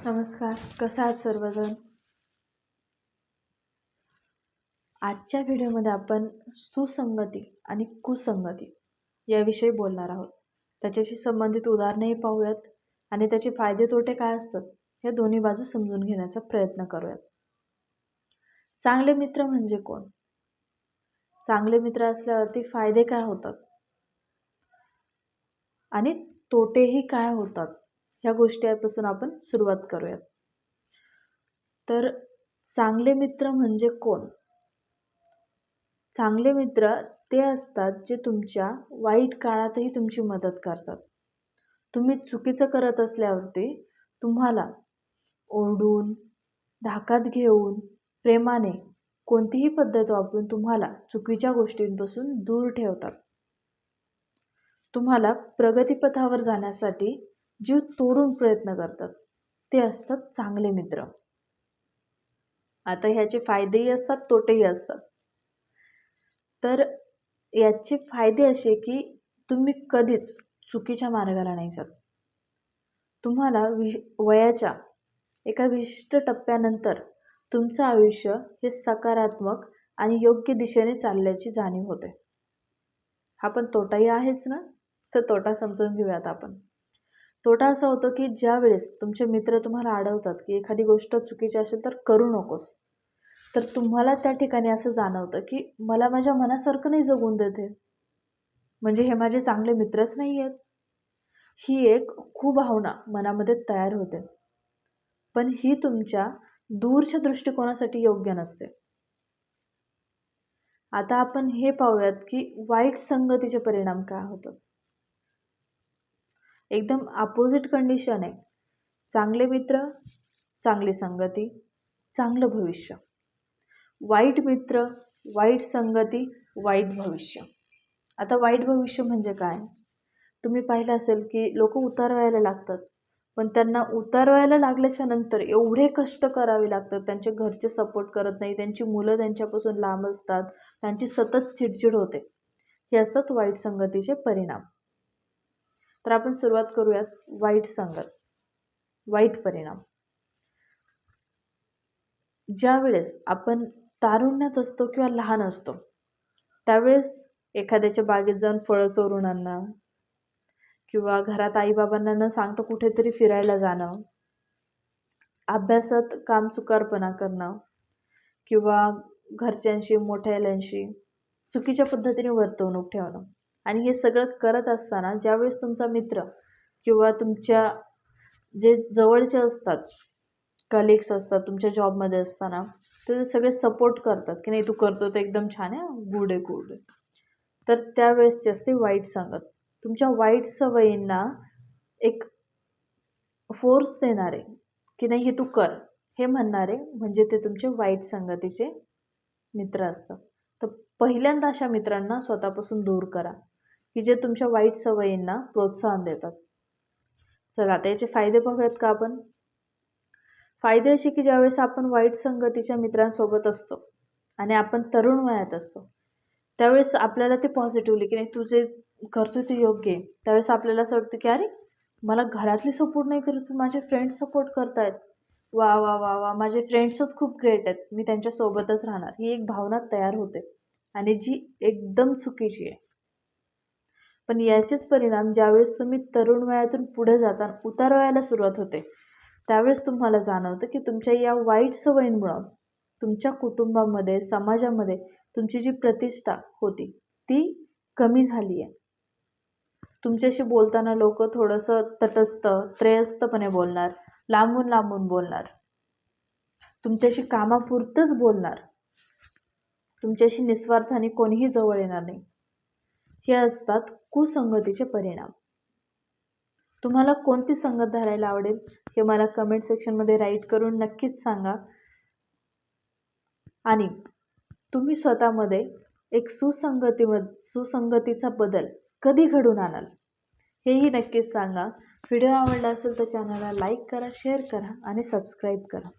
नमस्कार, कसा आहात सर्वजण? आजच्या व्हिडिओमध्ये आपण सुसंगती आणि कुसंगती याविषयी बोलणार आहोत. त्याच्याशी संबंधित उदाहरणेही पाहूयात आणि त्याचे फायदे तोटे काय असतात या दोन्ही बाजू समजून घेण्याचा प्रयत्न करूयात. चांगले मित्र म्हणजे कोण? चांगले मित्र असल्यावरती फायदे काय होतात आणि तोटेही काय होतात ह्या गोष्टीपासून आपण सुरुवात करूयात. तर चांगले मित्र म्हणजे कोण? चांगले मित्र ते असतात जे तुमच्या वाईट काळातही तुमची मदत करतात. तुम्ही चुकीचं करत असल्यावरती तुम्हाला ओरडून, धाकात घेऊन, प्रेमाने कोणतीही पद्धत वापरून तुम्हाला चुकीच्या गोष्टींपासून दूर ठेवतात. तुम्हाला प्रगतीपथावर जाण्यासाठी जीव तोडून प्रयत्न करतात. ते असतात चांगले मित्र. आता ह्याचे फायदेही असतात, तोटेही असतात. तर याचे फायदे असे की तुम्ही कधीच चुकीच्या मार्गाला नाही जात. तुम्हाला वयाच्या एका विशिष्ट टप्प्यानंतर तुमचं आयुष्य हे सकारात्मक आणि योग्य दिशेने चालल्याची जाणीव होते. हा पण तोटाही आहेच ना, तर तोटा समजून घेऊयात आपण. तोटा असा होतो की ज्या वेळेस तुमचे मित्र तुम्हाला अडवतात की एखादी गोष्ट चुकीची असेल तर करू नकोस, तर तुम्हाला त्या ठिकाणी असं जाणवतं की मला माझ्या मनासारखं नाही जगून देते, म्हणजे हे माझे चांगले मित्रच नाही आहेत. ही एक भावना मनामध्ये तयार होते, पण ही तुमच्या दूरच्या दृष्टिकोनासाठी योग्य नसते. आता आपण हे पाहूयात की वाईट संगतीचे परिणाम काय होतात. एकदम अपोजिट कंडिशन आहे. चांगले मित्र, चांगली संगती, चांगलं भविष्य. वाईट मित्र, वाईट संगती, वाईट भविष्य. आता वाईट भविष्य म्हणजे काय? तुम्ही पाहिलं असेल की लोक उतारवायला लागतात, पण त्यांना उतारवायला लागल्याच्या नंतर एवढे कष्ट करावे लागतात, त्यांचे घरचे सपोर्ट करत नाही, त्यांची मुलं त्यांच्यापासून लांब असतात, त्यांची सतत चिडचिड होते. हे असतात वाईट संगतीचे परिणाम. तर आपण सुरुवात करूयात वाईट संगत, वाईट परिणाम. ज्या वेळेस आपण तारुण्यात असतो किंवा लहान असतो, त्यावेळेस एखाद्याच्या बागेत जाऊन फळं चोरून आणणं किंवा घरात आईबाबांना न सांगता कुठेतरी फिरायला जाणं, अभ्यासात कामचुकारपणा करणं किंवा घरच्यांशी मोठ्याल्यांशी चुकीच्या पद्धतीने वर्तवणूक ठेवणं, आणि हे सगळं करत असताना ज्यावेळेस तुमचा मित्र किंवा तुमच्या जे जवळचे असतात, कलिग्स असतात, तुमच्या जॉबमध्ये असताना ते सगळे सपोर्ट करतात की नाही तू करतो तर एकदम छान आहे, गुड आहे, गुड आहे. तर त्यावेळेस ती असते वाईट संगत. तुमच्या वाईट सवयींना एक फोर्स देणारे की नाही हे तू कर हे म्हणणारे म्हणजे ते तुमचे वाईट संगतीचे मित्र असतात. तर पहिल्यांदा अशा मित्रांना स्वतःपासून दूर करा की जे तुमच्या वाईट सवयींना प्रोत्साहन देतात. चला आता याचे फायदे पाहूयात का आपण. फायदे असे की ज्यावेळेस आपण वाईट संगतीच्या मित्रांसोबत असतो आणि आपण तरुण वयात असतो, त्यावेळेस आपल्याला ते पॉझिटिव्हली की नाही तू जे करतोय ते योग्य आहे. त्यावेळेस आपल्याला असं वाटतं की अरे मला घरातली सपोर्ट नाही करत, माझे फ्रेंड्स सपोर्ट करतायत, वा वा वा वा माझे फ्रेंड्सच खूप ग्रेट आहेत, मी त्यांच्यासोबतच राहणार. ही एक भावना तयार होते आणि जी एकदम चुकीची आहे. पण याचेच परिणाम ज्यावेळेस तुम्ही तरुण वयातून पुढे जाता, उतार वयाला सुरुवात होते, त्यावेळेस तुम्हाला जाणवतं की तुमच्या या वाईट सवयींमुळं तुमच्या कुटुंबामध्ये, समाजामध्ये तुमची जी प्रतिष्ठा होती ती कमी झाली आहे. तुमच्याशी बोलताना लोक थोडंसं तटस्थ, त्रयस्थपणे बोलणार, लांबून लांबून बोलणार, तुमच्याशी कामापुरतंच बोलणार, तुमच्याशी निस्वार्थाने कोणीही जवळ येणार नाही. हे असतात कुसंगतीचे परिणाम. तुम्हाला कोणती संगत धरायला आवडेल हे मला कमेंट सेक्शनमध्ये राईट करून नक्कीच सांगा. आणि तुम्ही स्वतःमध्ये एक सुसंगतीचा बदल कधी घडून आणाल हेही नक्कीच सांगा. व्हिडिओ आवडला असेल तर चॅनलला लाईक करा, शेअर करा आणि सबस्क्राईब करा.